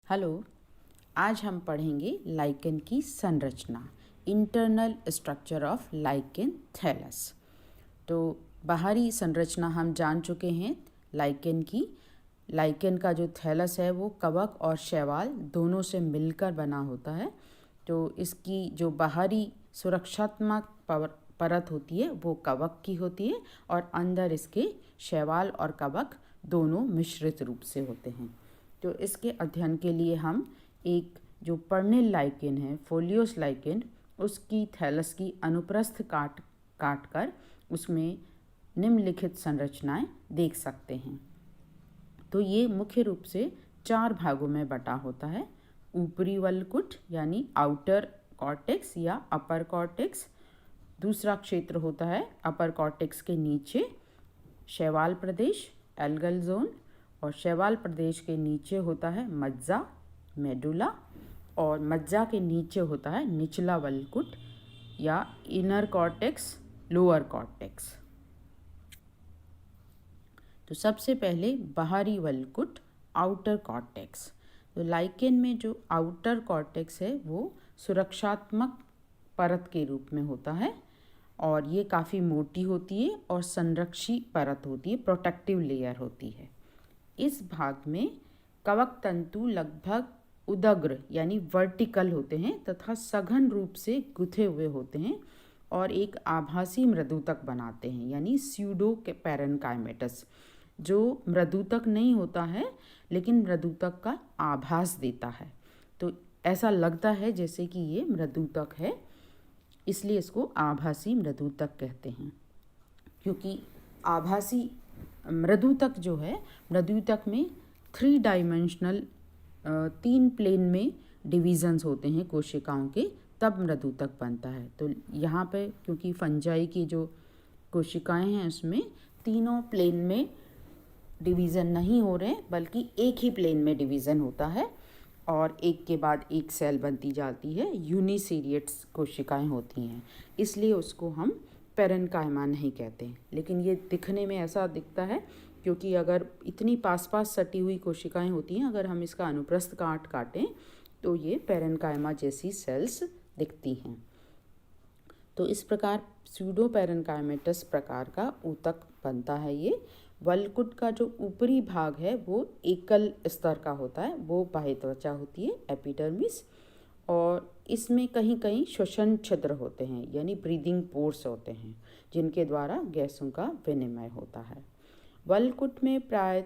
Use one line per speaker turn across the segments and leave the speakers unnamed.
Hello. आज हम पढ़ेंगे लाइकेन की संरचना, internal structure of lichen thallus. तो बाहरी संरचना हम जान चुके हैं लाइकेन की। लाइकेन का जो थैलस है वो कवक और शैवाल दोनों से मिलकर बना होता है। तो इसकी जो बाहरी सुरक्षात्मक परत होती है वो कवक की होती है और अंदर इसके शैवाल और कवक दोनों मिश्रित रूप से होते हैं। तो इसके अध्ययन के लिए हम एक जो पर्निल लाइकेन है, फोलियोस लाइकेन, उसकी थैलस की अनुप्रस्थ काट कर उसमें निम्नलिखित संरचनाएं देख सकते हैं। तो ये मुख्य रूप से 4 भागों में बटा होता है। ऊपरी वल्कुट यानी आउटर कॉर्टेक्स या अपर कॉर्टेक्स। दूसरा क्षेत्र होता है अपर कॉर्टेक्स के नीचे शैवाल प्रदेश, एल्गल जोन, और शैवाल प्रदेश के नीचे होता है मज्जा, मेडुला, और मज्जा के नीचे होता है निचला वल्कुट या इनर कॉर्टेक्स, लोअर कॉर्टेक्स। तो सबसे पहले बाहरी वल्कुट, आउटर कॉर्टेक्स। तो लाइकेन में जो आउटर कॉर्टेक्स है वो सुरक्षात्मक परत के रूप में होता है और ये काफ़ी मोटी होती है और संरक्षी परत होती है, प्रोटेक्टिव लेयर होती है। इस भाग में कवक तंतु लगभग उदग्र यानी वर्टिकल होते हैं तथा सघन रूप से गुथे हुए होते हैं और एक आभासी मृदुतक बनाते हैं यानी स्यूडो पैरेन्काइमेटस, जो मृदुतक नहीं होता है लेकिन मृदुतक का आभास देता है। तो ऐसा लगता है जैसे कि ये मृदुतक है, इसलिए इसको आभासी मृदुतक कहते हैं। क्योंकि आभासी मृदुतक जो है, मृदुतक में 3 डायमेंशनल 3 प्लेन में डिविजन्स होते हैं कोशिकाओं के, तब मृदुतक बनता है। तो यहाँ पे क्योंकि फंजाई की जो कोशिकाएं हैं उसमें तीनों प्लेन में डिवीज़न नहीं हो रहे बल्कि एक ही प्लेन में डिवीज़न होता है और एक के बाद एक सेल बनती जाती है, यूनिसीरिएट्स कोशिकाएं होती हैं, इसलिए उसको हम पैरेन्काइमा नहीं कहते। लेकिन ये दिखने में ऐसा दिखता है क्योंकि अगर इतनी पास पास सटी हुई कोशिकाएं होती हैं, अगर हम इसका अनुप्रस्थ काटें तो ये पैरेन्काइमा जैसी सेल्स दिखती हैं। तो इस प्रकार स्यूडो पैरेन्काइमेटस प्रकार का ऊतक बनता है। ये वल्कुट का जो ऊपरी भाग है वो एकल स्तर का होता है, वो बाह्य त्वचा होती है, एपिडर्मिस, और इसमें कहीं कहीं श्वसन छिद्र होते हैं यानी ब्रीदिंग पोर्स होते हैं जिनके द्वारा गैसों का विनिमय होता है। वल्कुट में प्राय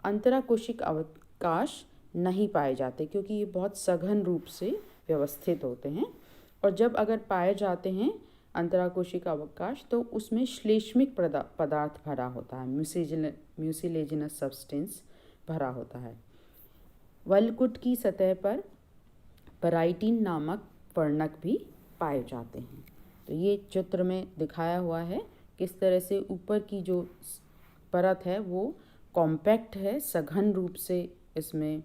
अंतराकोशिक अवकाश नहीं पाए जाते क्योंकि ये बहुत सघन रूप से व्यवस्थित होते हैं, और जब अगर पाए जाते हैं अंतराकोशिक अवकाश तो उसमें श्लेष्मिक पदार्थ भरा होता है, म्यूसिलेजिनस सब्सटेंस भरा होता है। वल्कुट की सतह पर पेराइटिन नामक वर्णक भी पाए जाते हैं। तो ये चित्र में दिखाया हुआ है किस तरह से ऊपर की जो परत है वो कॉम्पैक्ट है, सघन रूप से इसमें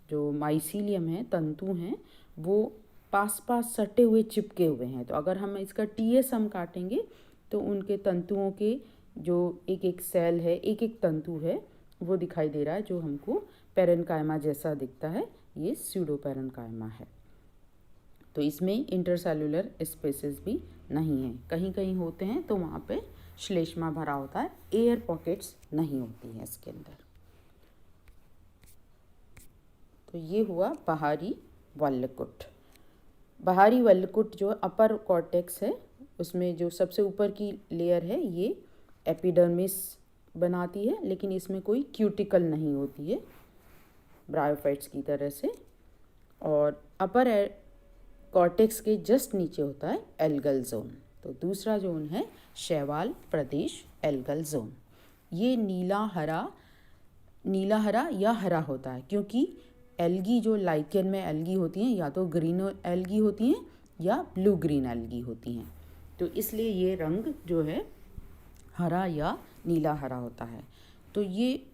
जो माइसीलियम है, तंतु हैं, वो पास पास सटे हुए चिपके हुए हैं। तो अगर हम इसका टीएस हम काटेंगे तो उनके तंतुओं के जो एक एक सेल है, एक एक तंतु है, वो दिखाई दे रहा है जो हमको पैरेन्काइमा जैसा दिखता है। ये स्यूडो पैरेन्काइमा है। तो इसमें इंटरसेल्युलर स्पेसेस भी नहीं हैं, कहीं कहीं होते हैं तो वहाँ पे श्लेष्मा भरा होता है, एयर पॉकेट्स नहीं होती हैं इसके अंदर। तो ये हुआ बाहरी वल्कुट। बाहरी वल्कुट जो अपर कॉर्टेक्स है उसमें जो सबसे ऊपर की लेयर है ये एपिडर्मिस बनाती है, लेकिन इसमें कोई क्यूटिकल नहीं होती है ब्रायोफाइट्स की तरह से। और अपर कॉर्टेक्स के जस्ट नीचे होता है एल्गल जोन। तो दूसरा जोन है शैवाल प्रदेश, एल्गल जोन। ये नीला हरा या हरा होता है क्योंकि एल्गी जो लाइकेन में एल्गी होती हैं या तो ग्रीन एल्गी होती हैं या ब्लू ग्रीन एल्गी होती हैं, तो इसलिए ये रंग जो है हरा या नीला हरा होता है। तो ये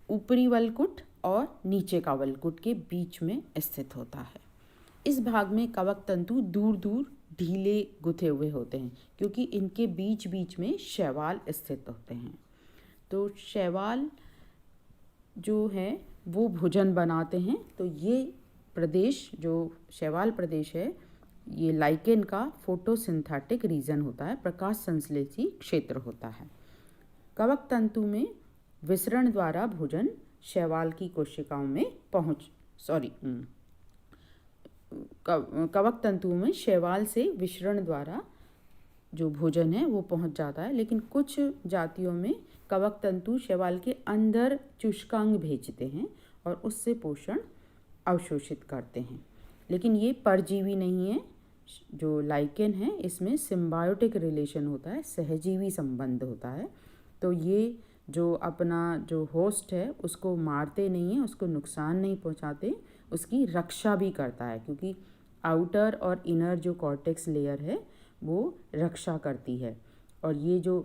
ऊपरी वल्कुट और नीचे का वल्कुट के बीच में स्थित होता है। इस भाग में कवक तंतु दूर दूर ढीले गुथे हुए होते हैं क्योंकि इनके बीच बीच में शैवाल स्थित होते हैं। तो शैवाल जो है वो भोजन बनाते हैं। तो ये प्रदेश जो शैवाल प्रदेश है, ये लाइकेन का फोटोसिंथेटिक रीजन होता है, प्रकाश संश्लेषी क्षेत्र होता है। कवक तंतु में विसरण द्वारा भोजन शैवाल की कोशिकाओं में कवक तंतुओं में शैवाल से विसरण द्वारा जो भोजन है वो पहुंच जाता है, लेकिन कुछ जातियों में कवक तंतु शैवाल के अंदर चूष्कांग भेजते हैं और उससे पोषण अवशोषित करते हैं। लेकिन ये परजीवी नहीं है। जो लाइकेन है इसमें सिम्बायोटिक रिलेशन होता है, सहजीवी संबंध होता है। तो ये जो अपना जो होस्ट है उसको मारते नहीं है, उसको नुकसान नहीं पहुंचाते, उसकी रक्षा भी करता है, क्योंकि आउटर और इनर जो कॉर्टेक्स लेयर है वो रक्षा करती है। और ये जो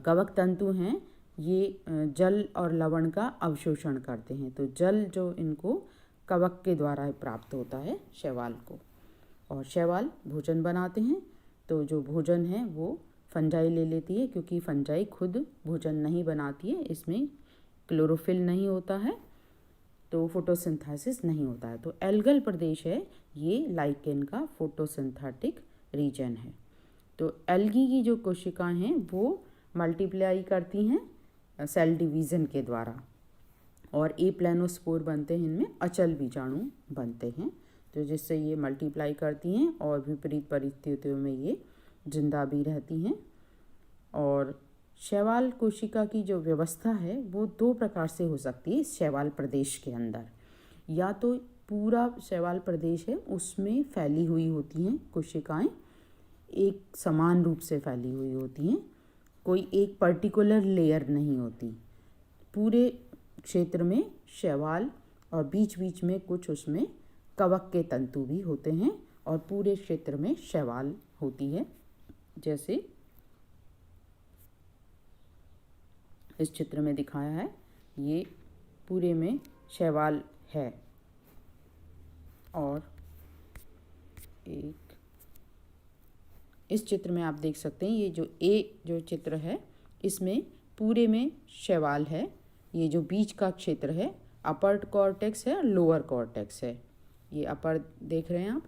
कवक तंतु हैं ये जल और लवण का अवशोषण करते हैं। तो जल जो इनको कवक के द्वारा प्राप्त होता है शैवाल को, और शैवाल भोजन बनाते हैं। तो जो भोजन है वो फंजाई ले लेती है, क्योंकि फंजाई खुद भोजन नहीं बनाती है, इसमें क्लोरोफिल नहीं होता है, तो फोटोसिंथेसिस नहीं होता है। तो एल्गल प्रदेश है ये लाइकेन का फोटोसिंथेटिक रीजन है। तो एल्गी की जो कोशिकाएं हैं वो मल्टीप्लाई करती हैं सेल डिवीज़न के द्वारा, और ए प्लेनोस्पोर बनते हैं, इनमें अचल बीजाणु बनते हैं, तो जिससे ये मल्टीप्लाई करती हैं और विपरीत परिस्थितियों में ये जिंदा भी रहती हैं। और शैवाल कोशिका की जो व्यवस्था है वो दो प्रकार से हो सकती है इस शैवाल प्रदेश के अंदर। या तो पूरा शैवाल प्रदेश है उसमें फैली हुई होती हैं कोशिकाएं, एक समान रूप से फैली हुई होती हैं, कोई एक पर्टिकुलर लेयर नहीं होती। पूरे क्षेत्र में शैवाल और बीच बीच में कुछ उसमें कवक के तंतु भी होते हैं, और पूरे क्षेत्र में शैवाल होती है। जैसे इस चित्र में दिखाया है, ये पूरे में शैवाल है। और एक इस चित्र में आप देख सकते हैं, ये जो चित्र है इसमें पूरे में शैवाल है। ये जो बीच का क्षेत्र है अपर कॉर्टेक्स है और लोअर कॉर्टेक्स है। ये अपर देख रहे हैं आप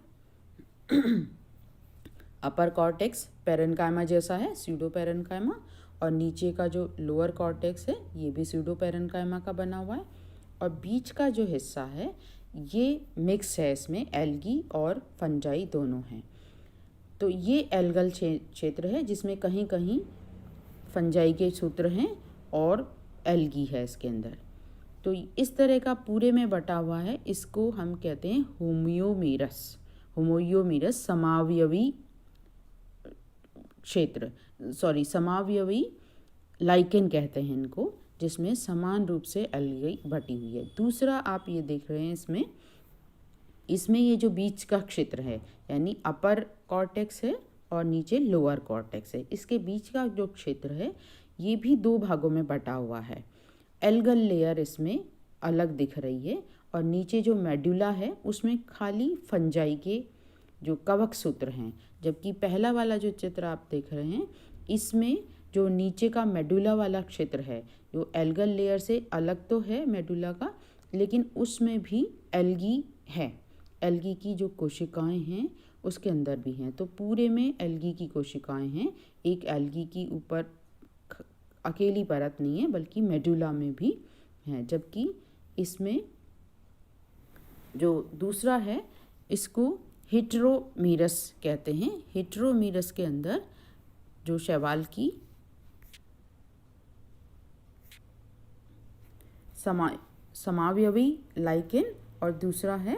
अपर कॉर्टेक्स पेरेन्काइमा जैसा है, स्यूडो पेरेन्काइमा, और नीचे का जो लोअर कॉर्टेक्स है ये भी स्यूडो पेरेन्काइमा का बना हुआ है। और बीच का जो हिस्सा है ये मिक्स है, इसमें एल्गी और फंजाई दोनों हैं। तो ये एल्गल क्षेत्र है जिसमें कहीं कहीं फंजाई के सूत्र हैं और एल्गी है इसके अंदर। तो इस तरह का पूरे में बटा हुआ है, इसको हम कहते हैं होमोयोमीरस समावयवी क्षेत्र, समावयवी लाइकेन कहते हैं इनको, जिसमें समान रूप से एल्गी बटी हुई है। दूसरा आप ये देख रहे हैं इसमें ये जो बीच का क्षेत्र है यानी अपर कॉर्टेक्स है और नीचे लोअर कॉर्टेक्स है, इसके बीच का जो क्षेत्र है ये भी दो भागों में बटा हुआ है। एल्गल लेयर इसमें अलग दिख रही है, और नीचे जो मेडुला है उसमें खाली फंजाई के जो कवक सूत्र हैं, जबकि पहला वाला जो चित्र आप देख रहे हैं इसमें जो नीचे का मेडुला वाला क्षेत्र है, जो एल्गल लेयर से अलग तो है मेडुला का, लेकिन उसमें भी एल्गी है। एल्गी की जो कोशिकाएं हैं उसके अंदर भी हैं। तो पूरे में एल्गी की कोशिकाएं हैं, एक एल्गी की ऊपर अकेली परत नहीं है बल्कि मेडुला में भी है। जबकि इसमें जो दूसरा है इसको हेटेरोमीरस कहते हैं। हेटेरोमीरस के अंदर जो शैवाल की समावयवी लाइकेन और दूसरा है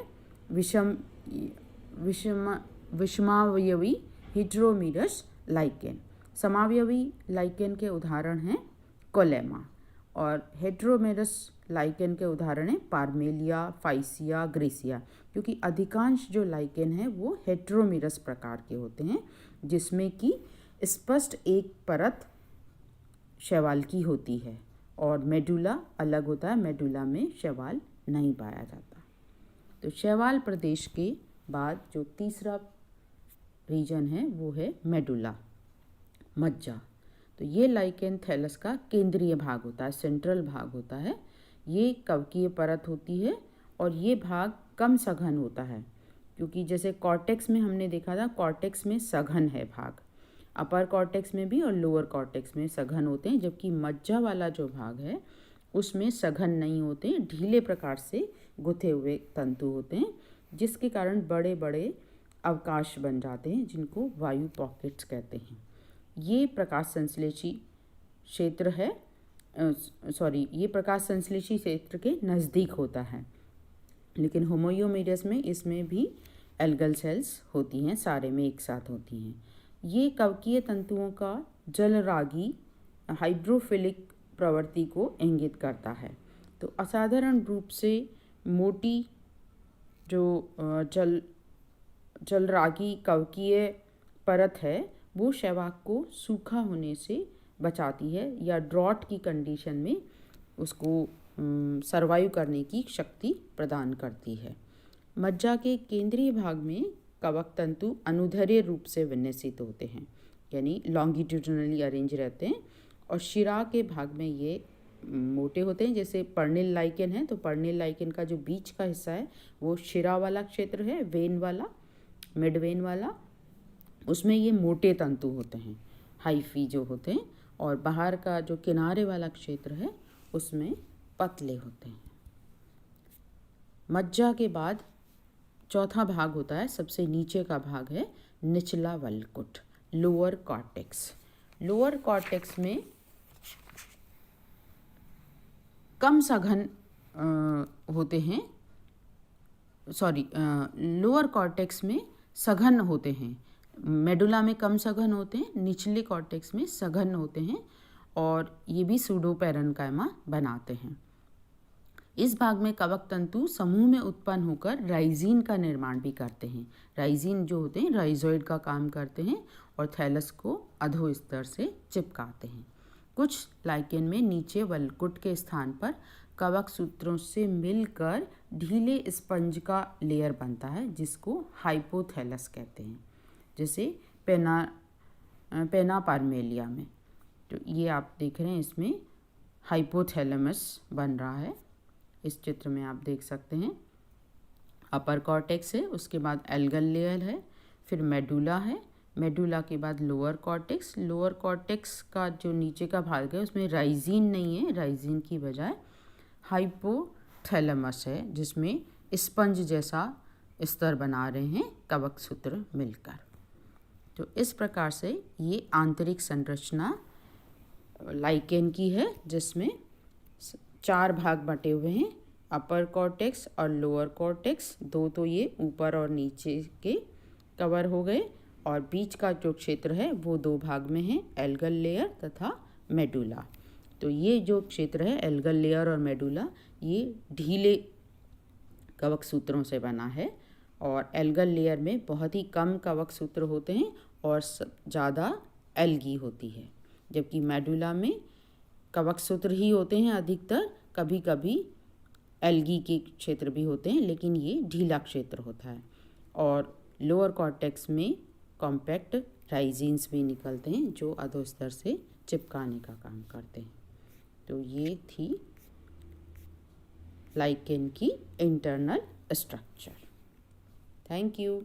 विषमावयवी हेटेरोमीरस लाइकेन। समावयवी लाइकेन के उदाहरण हैं कोलेमा, और हेटेरोमेरस लाइकेन के उदाहरण हैं पार्मेलिया, फाइसिया, ग्रेसिया, क्योंकि अधिकांश जो लाइकेन है वो हेटेरोमेरस प्रकार के होते हैं, जिसमें कि स्पष्ट एक परत शैवाल की होती है और मेडुला अलग होता है, मेडुला में शैवाल नहीं पाया जाता। तो शैवाल प्रदेश के बाद जो तीसरा रीजन है वो है मेडुला, मज्जा। तो ये लाइकेन थैलस का केंद्रीय भाग होता है, सेंट्रल भाग होता है। ये कवकीय परत होती है और ये भाग कम सघन होता है, क्योंकि जैसे कॉर्टेक्स में हमने देखा था, कॉर्टेक्स में सघन है भाग, अपर कॉर्टेक्स में भी और लोअर कॉर्टेक्स में सघन होते हैं, जबकि मज्जा वाला जो भाग है उसमें सघन नहीं होते, ढीले प्रकार से गुथे हुए तंतु होते हैं, जिसके कारण बड़े बड़े अवकाश बन जाते हैं जिनको वायु पॉकेट्स कहते हैं। ये प्रकाश संश्लेषी क्षेत्र है, ये प्रकाश संश्लेषी क्षेत्र के नज़दीक होता है, लेकिन होमोयोमेरियस में इसमें भी एल्गल सेल्स होती हैं, सारे में एक साथ होती हैं। ये कवकीय तंतुओं का जलरागी हाइड्रोफिलिक प्रवृत्ति को इंगित करता है। तो असाधारण रूप से मोटी जो जलरागी कवकीय परत है वो शैवाल को सूखा होने से बचाती है या ड्रॉट की कंडीशन में उसको सरवाइव करने की शक्ति प्रदान करती है। मज्जा के केंद्रीय भाग में कवक तंतु अनुदैर्ध्य रूप से विन्यासित होते हैं, यानी लॉन्गिट्यूडनली अरेंज रहते हैं, और शिरा के भाग में ये मोटे होते हैं। जैसे पर्निल लाइकेन है, तो पर्निल लाइकेन का जो बीच का हिस्सा है वो शिरा वाला क्षेत्र है, वेन वाला, मिड वेन वाला, उसमें ये मोटे तंतु होते हैं, हाइफी जो होते हैं, और बाहर का जो किनारे वाला क्षेत्र है उसमें पतले होते हैं। मज्जा के बाद चौथा भाग होता है, सबसे नीचे का भाग है निचला वल्कुट, लोअर कॉर्टेक्स। लोअर कॉर्टेक्स में कम सघन होते हैं, लोअर कॉर्टेक्स में सघन होते हैं, मेडुला में कम सघन होते हैं, निचले कॉर्टेक्स में सघन होते हैं, और ये भी सूडोपेरेन्काइमा बनाते हैं। इस भाग में कवक तंतु समूह में उत्पन्न होकर राइजीन का निर्माण भी करते हैं। राइजीन जो होते हैं राइजोइड का काम करते हैं और थैलस को अधोस्तर से चिपकाते हैं। कुछ लाइकेन में नीचे वल्कुट के स्थान पर कवक सूत्रों से मिलकर ढीले स्पंज का लेयर बनता है, जिसको हाइपोथैलस कहते हैं, जैसे पेनापार्मेलिया में। तो ये आप देख रहे हैं, इसमें हाइपोथैलेमस बन रहा है, इस चित्र में आप देख सकते हैं। अपर कॉर्टेक्स है, उसके बाद एल्गल लेयर है, फिर मेडुला है, मेडुला के बाद लोअर कॉर्टेक्स। लोअर कॉर्टेक्स का जो नीचे का भाग है उसमें राइजीन नहीं है, राइजीन की बजाय हाइपोथैलेमस है, जिसमें स्पंज जैसा स्तर बना रहे हैं कवक सूत्र मिलकर। तो इस प्रकार से ये आंतरिक संरचना लाइकेन की है, जिसमें 4 भाग बटे हुए हैं, अपर कॉर्टेक्स और लोअर कॉर्टेक्स। 2 तो ये ऊपर और नीचे के कवर हो गए, और बीच का जो क्षेत्र है वो 2 भाग में है, एल्गल लेयर तथा मेडुला। तो ये जो क्षेत्र है एल्गल लेयर और मेडुला, ये ढीले कवक सूत्रों से बना है, और एल्गल लेयर में बहुत ही कम कवक सूत्र होते हैं और ज़्यादा एल्गी होती है, जबकि मेडुला में कवक सूत्र ही होते हैं अधिकतर, कभी कभी एल्गी के क्षेत्र भी होते हैं, लेकिन ये ढीला क्षेत्र होता है। और लोअर कॉर्टेक्स में कॉम्पैक्ट राइजीन्स भी निकलते हैं जो अधोस्तर से चिपकाने का काम करते हैं। तो ये थी लाइकेन की इंटरनल स्ट्रक्चर। Thank you.